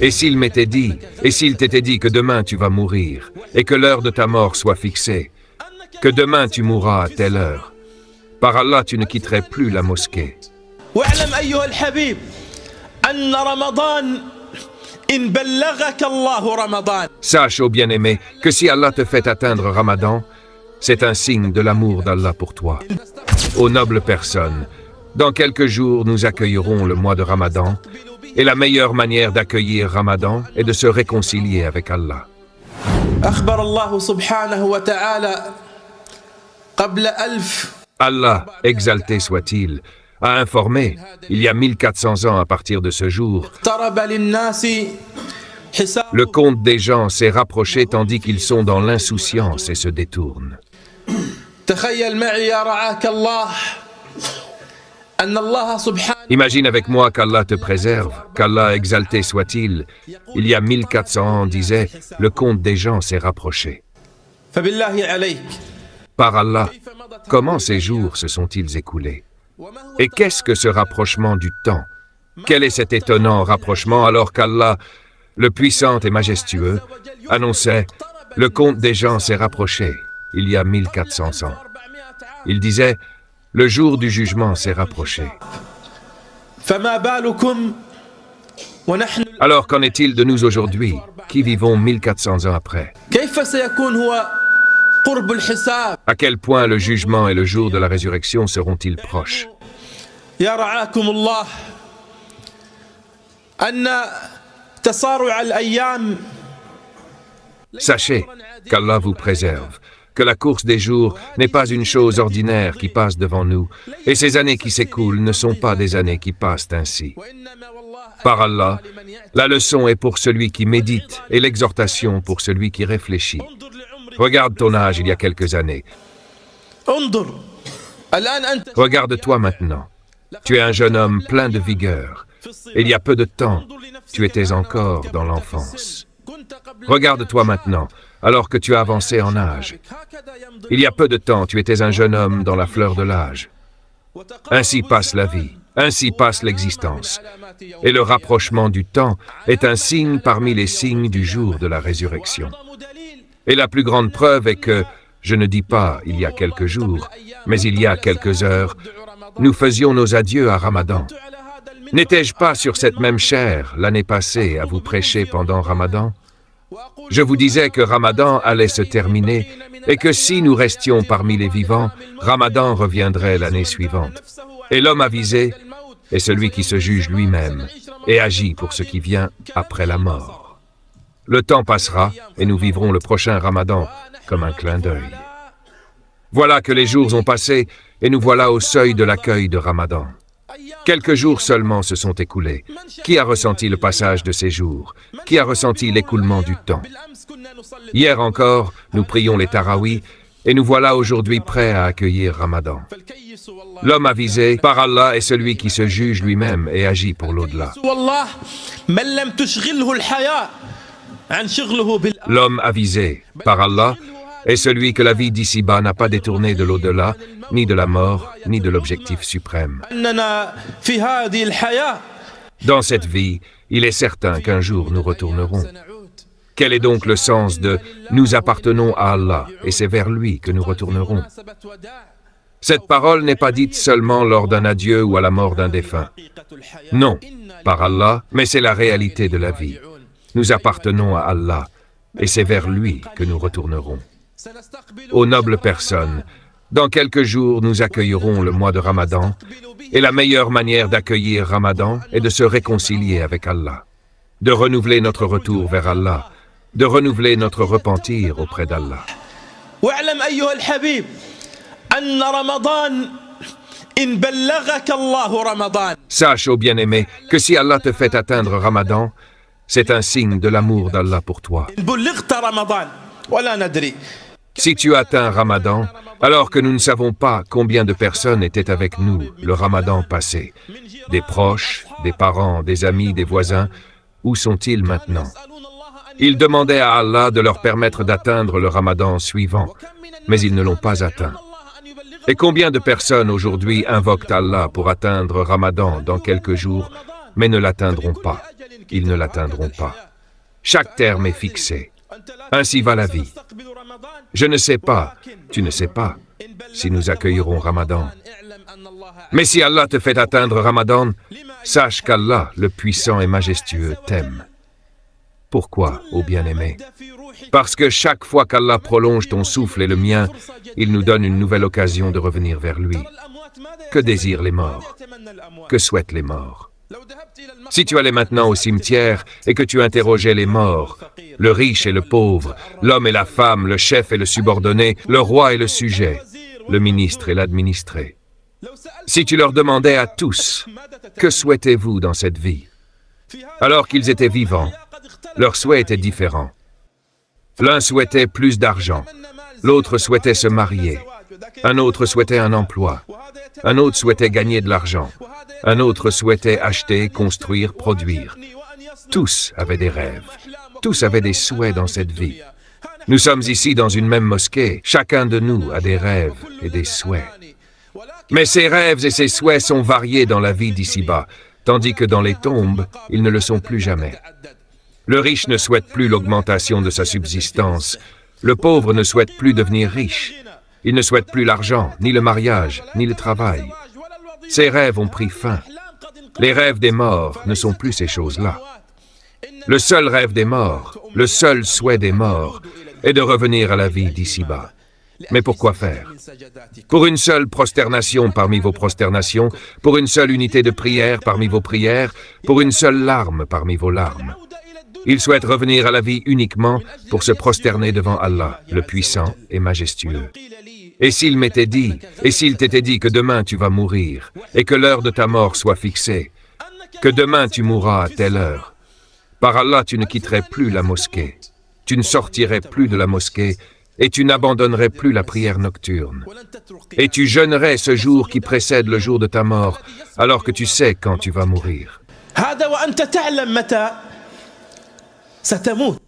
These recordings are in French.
Et s'il m'était dit, et s'il t'était dit que demain tu vas mourir, et que l'heure de ta mort soit fixée, que demain tu mourras à telle heure, par Allah tu ne quitterais plus la mosquée. واعلم أيها الحبيب أن رمضان إن بلغك الله رمضان. Sache, ô bien-aimé, que si Allah te fait atteindre Ramadan, c'est un signe de l'amour d'Allah pour toi. Ô noble personne, dans quelques jours nous accueillerons le mois de Ramadan, et la meilleure manière d'accueillir Ramadan est de se réconcilier avec Allah. أخبر الله سبحانه وتعالى قبل 1000. Allah, exalté soit-il, a informé, il y a 1400 ans à partir de ce jour, اقترب للناس حساب. le compte des gens s'est rapproché tandis qu'ils sont dans l'insouciance et se détournent. تخيل معي يا رعاك الله أن الله سبحانه. Imagine avec moi qu'Allah te préserve, qu'Allah exalté soit-il, il y a 1400 ans disait, le compte des gens s'est rapproché. فبالله عليك. Par Allah, comment ces jours se sont-ils écoulés? Et qu'est-ce que ce rapprochement du temps? Quel est cet étonnant rapprochement alors qu'Allah, le puissant et majestueux, annonçait « Le compte des gens s'est rapproché » il y a 1400 ans. Il disait « Le jour du jugement s'est rapproché ». فما بالكم ونحن. Alors qu'en est-il de nous aujourd'hui, qui vivons 1400 ans après? كيف سيكون هو قرب الحساب؟ À quel point le jugement et le jour de la résurrection seront-ils proches? يا رعاكم الله أن تسارع الأيام. Sachez qu'Allah vous préserve, que la course des jours n'est pas une chose ordinaire qui passe devant nous, et ces années qui s'écoulent ne sont pas des années qui passent ainsi. Par Allah, la leçon est pour celui qui médite et l'exhortation pour celui qui réfléchit. Regarde ton âge il y a quelques années. انظر الآن أنت. Regarde-toi maintenant. Tu es un jeune homme plein de vigueur. Il y a peu de temps, tu étais encore dans l'enfance. Regarde-toi maintenant, alors que tu as avancé en âge. Il y a peu de temps, tu étais un jeune homme dans la fleur de l'âge. Ainsi passe la vie, ainsi passe l'existence. Et le rapprochement du temps est un signe parmi les signes du jour de la résurrection. Et la plus grande preuve est que, je ne dis pas il y a quelques jours, mais il y a quelques heures, nous faisions nos adieux à Ramadan. N'étais-je pas sur cette même chaire l'année passée à vous prêcher pendant Ramadan? Je vous disais que Ramadan allait se terminer et que si nous restions parmi les vivants, Ramadan reviendrait l'année suivante. Et l'homme avisé est celui qui se juge lui-même et agit pour ce qui vient après la mort. Le temps passera et nous vivrons le prochain Ramadan comme un clin d'œil. Voilà que les jours ont passé et nous voilà au seuil de l'accueil de Ramadan. Quelques jours seulement se sont écoulés. Qui a ressenti le passage de ces jours? Qui a ressenti l'écoulement du temps? Hier encore, nous prions les tarawih et nous voilà aujourd'hui prêts à accueillir Ramadan. L'homme avisé par Allah est celui qui se juge lui-même et agit pour l'au-delà. L'homme avisé par Allah est celui que la vie d'ici-bas n'a pas détourné de l'au-delà, ni de la mort, ni de l'objectif suprême. Dans cette vie, il est certain qu'un jour nous retournerons. Quel est donc le sens de « nous appartenons à Allah et c'est vers lui que nous retournerons » ? Cette parole n'est pas dite seulement lors d'un adieu ou à la mort d'un défunt. Non, par Allah, mais c'est la réalité de la vie. Nous appartenons à Allah et c'est vers lui que nous retournerons. Ô noble personne, dans quelques jours nous accueillerons le mois de Ramadan et la meilleure manière d'accueillir Ramadan est de se réconcilier avec Allah, de renouveler notre retour vers Allah, de renouveler notre repentir auprès d'Allah. واعلم أيها الحبيب أن رمضان إن بلغك الله رمضان. Sache, ô bien-aimé, que si Allah te fait atteindre Ramadan, c'est un signe de l'amour d'Allah pour toi. إن بلغت رمضان ولا ندري. Si tu atteins Ramadan, alors que nous ne savons pas combien de personnes étaient avec nous le Ramadan passé, des proches, des parents, des amis, des voisins, où sont-ils maintenant? Ils demandaient à Allah de leur permettre d'atteindre le Ramadan suivant, mais ils ne l'ont pas atteint. Et combien de personnes aujourd'hui invoquent Allah pour atteindre Ramadan dans quelques jours, mais ne l'atteindront pas? ils ne l'atteindront pas. Chaque terme est fixé. Ainsi va la vie. Je ne sais pas, tu ne sais pas, si nous accueillerons Ramadan. Mais si Allah te fait atteindre Ramadan, sache qu'Allah, le puissant et majestueux, t'aime. Pourquoi, ô bien-aimé? Parce que chaque fois qu'Allah prolonge ton souffle et le mien, il nous donne une nouvelle occasion de revenir vers lui. Que désirent les morts? Que souhaitent les morts? Si tu allais maintenant au cimetière et que tu interrogeais les morts, le riche et le pauvre, l'homme et la femme, le chef et le subordonné, le roi et le sujet, le ministre et l'administré. Si tu leur demandais à tous, que souhaitez-vous dans cette vie? Alors qu'ils étaient vivants, leurs souhaits étaient différents. L'un souhaitait plus d'argent, l'autre souhaitait se marier, un autre souhaitait un emploi, un autre souhaitait gagner de l'argent, un autre souhaitait acheter, construire, produire. Tous avaient des rêves, tous avaient des souhaits dans cette vie. Nous sommes ici dans une même mosquée, chacun de nous a des rêves et des souhaits. Mais ces rêves et ces souhaits sont variés dans la vie d'ici-bas, tandis que dans les tombes, ils ne le sont plus jamais. Le riche ne souhaite plus l'augmentation de sa subsistance. Le pauvre ne souhaite plus devenir riche. Il ne souhaite plus l'argent, ni le mariage, ni le travail. Ses rêves ont pris fin. Les rêves des morts ne sont plus ces choses-là. Le seul rêve des morts, le seul souhait des morts, est de revenir à la vie d'ici-bas. Mais pourquoi faire? Pour une seule prosternation parmi vos prosternations, pour une seule unité de prière parmi vos prières, pour une seule larme parmi vos larmes. Il souhaite revenir à la vie uniquement pour se prosterner devant Allah, le puissant et majestueux. Et s'il m'était dit, et s'il t'était dit que demain tu vas mourir, et que l'heure de ta mort soit fixée, que demain tu mourras à telle heure, par Allah tu ne quitterais plus la mosquée, tu ne sortirais plus de la mosquée, et tu n'abandonnerais plus la prière nocturne. Et tu jeûnerais ce jour qui précède le jour de ta mort, alors que tu sais quand tu vas mourir.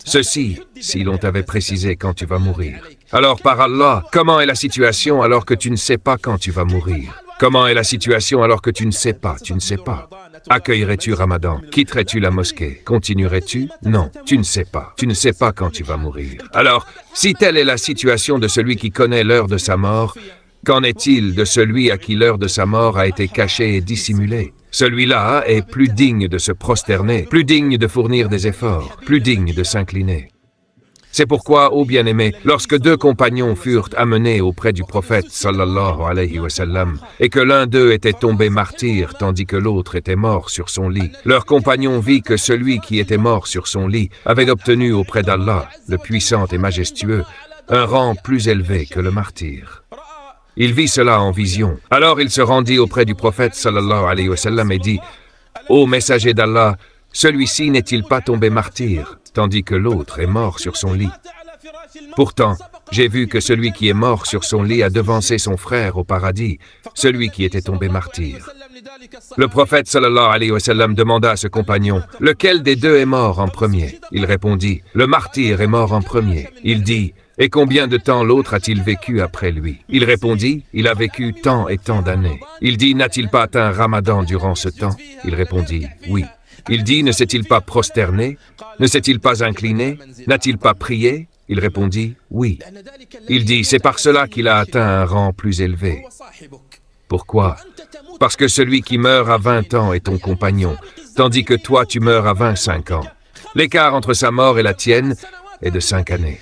Ceci, si l'on t'avait précisé quand tu vas mourir. Alors par Allah, comment est la situation alors que tu ne sais pas quand tu vas mourir? Comment est la situation alors que tu ne sais pas, tu ne sais pas? Accueillerais-tu Ramadan? Quitterais-tu la mosquée? Continuerais-tu? Non, tu ne sais pas. Tu ne sais pas quand tu vas mourir. Alors, si telle est la situation de celui qui connaît l'heure de sa mort, qu'en est-il de celui à qui l'heure de sa mort a été cachée et dissimulée? Celui-là est plus digne de se prosterner, plus digne de fournir des efforts, plus digne de s'incliner. C'est pourquoi, ô bien-aimés, lorsque deux compagnons furent amenés auprès du prophète sallallahu alayhi wa sallam, et que l'un d'eux était tombé martyr tandis que l'autre était mort sur son lit, leur compagnon vit que celui qui était mort sur son lit avait obtenu auprès d'Allah, le puissant et majestueux, un rang plus élevé que le martyr. Il vit cela en vision. Alors il se rendit auprès du prophète sallallahu alayhi wa sallam et dit « Ô messager d'Allah, celui-ci n'est-il pas tombé martyr, tandis que l'autre est mort sur son lit? Pourtant, j'ai vu que celui qui est mort sur son lit a devancé son frère au paradis, celui qui était tombé martyr. » Le prophète sallallahu alayhi wa sallam demanda à ce compagnon « Lequel des deux est mort en premier ?» Il répondit « Le martyr est mort en premier. » Il dit « Et combien de temps l'autre a-t-il vécu après lui ?» Il répondit « Il a vécu tant et tant d'années. » Il dit « N'a-t-il pas atteint Ramadan durant ce temps ?» Il répondit « Oui. » Il dit « Ne s'est-il pas prosterné? Ne s'est-il pas incliné? N'a-t-il pas prié ?» Il répondit « Oui. » Il dit « C'est par cela qu'il a atteint un rang plus élevé. » Pourquoi? Parce que celui qui meurt à 20 ans est ton compagnon, tandis que toi tu meurs à 25 ans. L'écart entre sa mort et la tienne est de 5 années.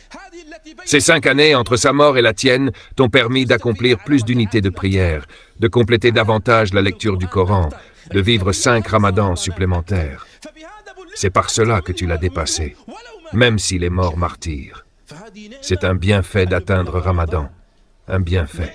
Ces 5 années entre sa mort et la tienne t'ont permis d'accomplir plus d'unités de prière, de compléter davantage la lecture du Coran, de vivre 5 ramadans supplémentaires. C'est par cela que tu l'as dépassé, même s'il est mort martyr. C'est un bienfait d'atteindre Ramadan, un bienfait.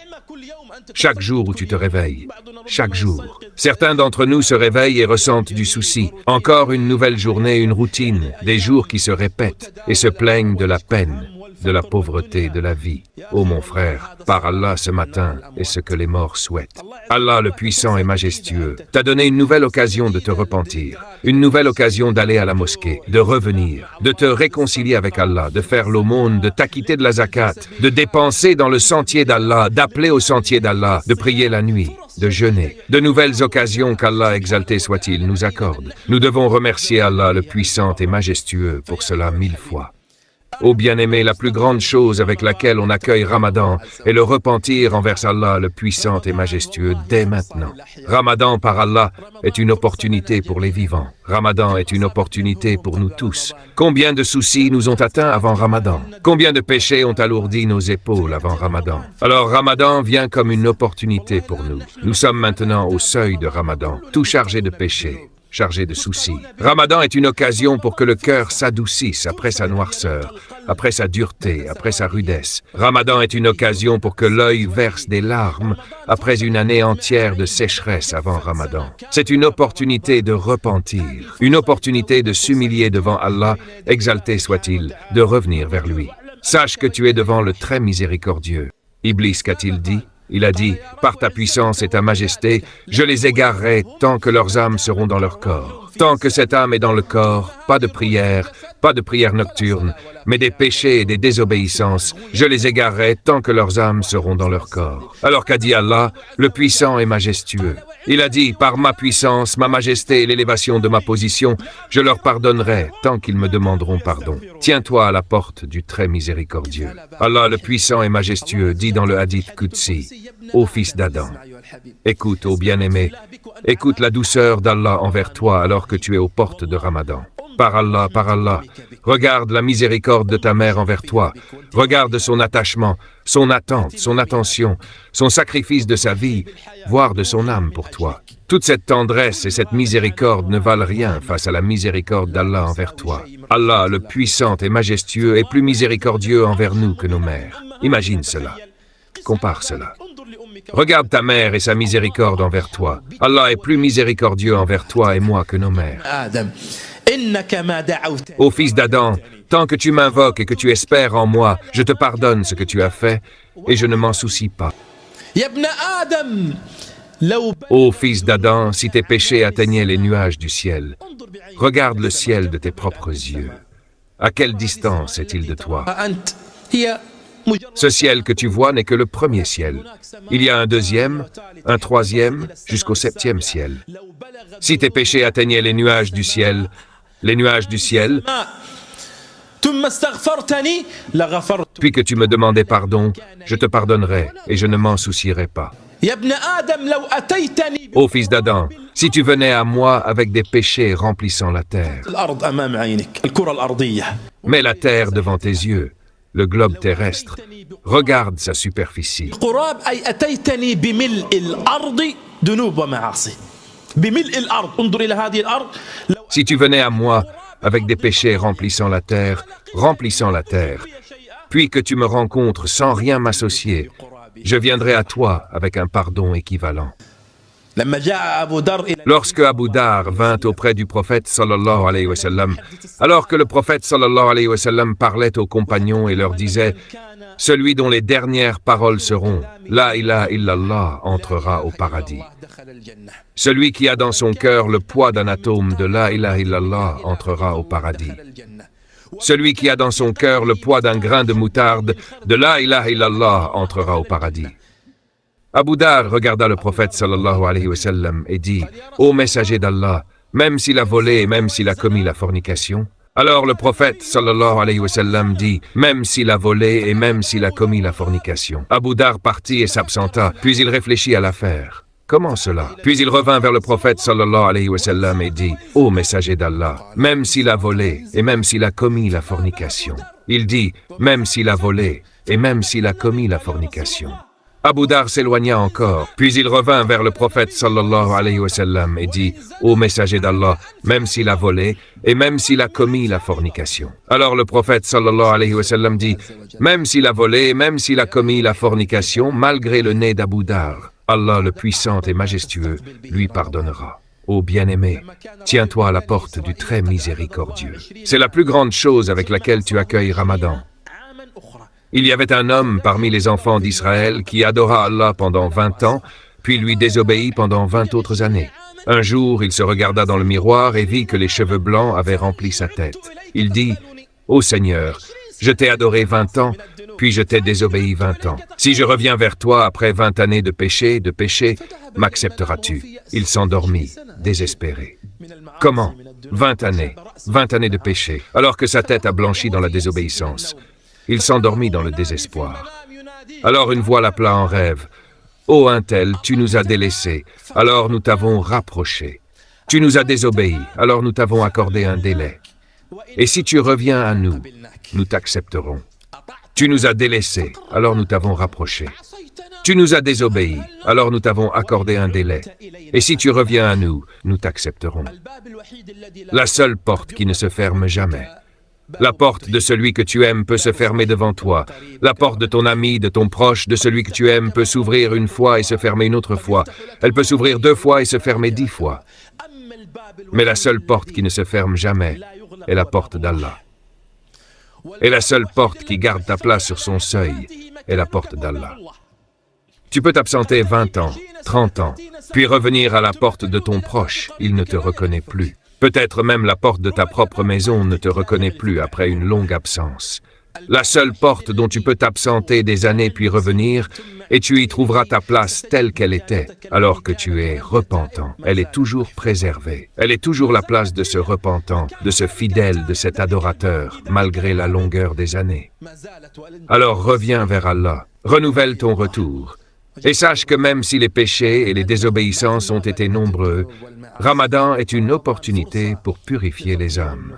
Chaque jour où tu te réveilles, chaque jour. Certains d'entre nous se réveillent et ressentent du souci. Encore une nouvelle journée, une routine, des jours qui se répètent et se plaignent de la peine, de la pauvreté, de la vie. Ô mon frère, par Allah ce matin est ce que les morts souhaitent. Allah le puissant et majestueux t'a donné une nouvelle occasion de te repentir, une nouvelle occasion d'aller à la mosquée, de revenir, de te réconcilier avec Allah, de faire l'aumône, de t'acquitter de la zakat, de dépenser dans le sentier d'Allah, d'appeler au sentier d'Allah. d'Allah, de prier la nuit, de jeûner. De nouvelles occasions qu'Allah exalté soit-il nous accorde. Nous devons remercier Allah le puissant et majestueux pour cela 1000 fois. Ô bien-aimé, la plus grande chose avec laquelle on accueille Ramadan est le repentir envers Allah le puissant et majestueux dès maintenant. Ramadan par Allah est une opportunité pour les vivants. Ramadan est une opportunité pour nous tous. Combien de soucis nous ont atteints avant Ramadan? Combien de péchés ont alourdi nos épaules avant Ramadan? Alors Ramadan vient comme une opportunité pour nous. Nous sommes maintenant au seuil de Ramadan, tout chargé de péchés, chargé de soucis. Ramadan est une occasion pour que le cœur s'adoucisse après sa noirceur, après sa dureté, après sa rudesse. Ramadan est une occasion pour que l'œil verse des larmes après une année entière de sécheresse avant Ramadan. C'est une opportunité de repentir, une opportunité de s'humilier devant Allah, exalté soit-il, de revenir vers lui. Sache que tu es devant le très miséricordieux. Iblis, qu'a-t-il dit? Il a dit, par ta puissance et ta majesté, je les égarerai tant que leurs âmes seront dans leur corps. Tant que cette âme est dans le corps, pas de prière nocturne, mais des péchés et des désobéissances, je les égarerai tant que leurs âmes seront dans leur corps. Alors qu'a dit Allah, le puissant et majestueux? Il a dit, par ma puissance, ma majesté et l'élévation de ma position, je leur pardonnerai tant qu'ils me demanderont pardon. Tiens-toi à la porte du très miséricordieux. Allah, le puissant et majestueux, dit dans le hadith Qudsi, ô fils d'Adam, écoute, ô bien-aimé, écoute la douceur d'Allah envers toi alors que tu es aux portes de Ramadan. Par Allah, regarde la miséricorde de ta mère envers toi, regarde son attachement, son attente, son attention, son sacrifice de sa vie, voire de son âme pour toi. Toute cette tendresse et cette miséricorde ne valent rien face à la miséricorde d'Allah envers toi. Allah, le puissant et majestueux, est plus miséricordieux envers nous que nos mères. Imagine cela. Compare cela. Regarde ta mère et sa miséricorde envers toi. Allah est plus miséricordieux envers toi et moi que nos mères. Ô fils d'Adam, tant que tu m'invoques et que tu espères en moi, je te pardonne ce que tu as fait et je ne m'en soucie pas. Ô fils d'Adam, si tes péchés atteignaient les nuages du ciel, regarde le ciel de tes propres yeux. À quelle distance est-il de toi? Ce ciel que tu vois n'est que le premier ciel. Il y a un deuxième, un troisième, jusqu'au 7e ciel. Si tes péchés atteignaient les nuages du ciel, puis que tu me demandais pardon, je te pardonnerai et je ne m'en soucierai pas. Ô fils d'Adam, si tu venais à moi avec des péchés remplissant la terre, mets la terre devant tes yeux, le globe terrestre, regarde sa superficie. Si tu venais à moi avec des péchés remplissant la terre, puis que tu me rencontres sans rien m'associer, je viendrai à toi avec un pardon équivalent. Lorsque Abu Dar vint auprès du prophète sallallahu alayhi wa sallam, alors que le prophète sallallahu alayhi wa sallam parlait aux compagnons et leur disait « Celui dont les dernières paroles seront « La ilaha illallah » entrera au paradis. Celui qui a dans son cœur le poids d'un atome de « La ilaha illallah » entrera au paradis. Celui qui a dans son cœur le poids d'un grain de moutarde de « La ilaha illallah » entrera au paradis. Abu Dar regarda le prophète sallallahu alayhi wa sallam et dit « Ô messager d'Allah, même s'il a volé et même s'il a commis la fornication ?» Alors le prophète sallallahu alayhi wa sallam dit « Même s'il a volé et même s'il a commis la fornication. » Abu Dar partit et s'absenta, puis il réfléchit à l'affaire. Comment cela? Puis il revint vers le prophète sallallahu alayhi wa sallam et dit « Ô messager d'Allah, même s'il a volé et même s'il a commis la fornication. » Il dit « Même s'il a volé et même s'il a commis la fornication. » Abu Dar s'éloigna encore, puis il revint vers le prophète sallallahu alayhi wa sallam et dit « Ô messager d'Allah, même s'il a volé et même s'il a commis la fornication. » Alors le prophète sallallahu alayhi wa sallam dit « Même s'il a volé et même s'il a commis la fornication, malgré le nez d'Abu Dar, Allah le puissant et majestueux lui pardonnera. » Ô bien-aimé, tiens-toi à la porte du très miséricordieux. C'est la plus grande chose avec laquelle tu accueilles Ramadan. Il y avait un homme parmi les enfants d'Israël qui adora Allah pendant 20 ans, puis lui désobéit pendant 20 autres années. Un jour, il se regarda dans le miroir et vit que les cheveux blancs avaient rempli sa tête. Il dit « Ô Seigneur, je t'ai adoré 20 ans, puis je t'ai désobéi 20 ans. Si je reviens vers toi après 20 années de péché, m'accepteras-tu? Il s'endormit, désespéré. Comment? 20 années de péché, alors que sa tête a blanchi dans la désobéissance. Il s'endormit dans le désespoir. Alors une voix l'appela en rêve. « Ô un tel, tu nous as délaissés, alors nous t'avons rapproché. Tu nous as désobéi, alors nous t'avons accordé un délai. Et si tu reviens à nous, nous t'accepterons. Tu nous as délaissés, alors nous t'avons rapproché. Tu nous as désobéi, alors nous t'avons accordé un délai. Et si tu reviens à nous, nous t'accepterons. » La seule porte qui ne se ferme jamais. La porte de celui que tu aimes peut se fermer devant toi. La porte de ton ami, de ton proche, de celui que tu aimes peut s'ouvrir une fois et se fermer une autre fois. Elle peut s'ouvrir 2 fois et se fermer 10 fois. Mais la seule porte qui ne se ferme jamais est la porte d'Allah. Et la seule porte qui garde ta place sur son seuil est la porte d'Allah. Tu peux t'absenter 20 ans, 30 ans, puis revenir à la porte de ton proche, il ne te reconnaît plus. Peut-être même la porte de ta propre maison ne te reconnaît plus après une longue absence. La seule porte dont tu peux t'absenter des années puis revenir, et tu y trouveras ta place telle qu'elle était, alors que tu es repentant. Elle est toujours préservée. Elle est toujours la place de ce repentant, de ce fidèle, de cet adorateur, malgré la longueur des années. Alors reviens vers Allah, renouvelle ton retour. Et sache que même si les péchés et les désobéissances ont été nombreux, Ramadan est une opportunité pour purifier les âmes.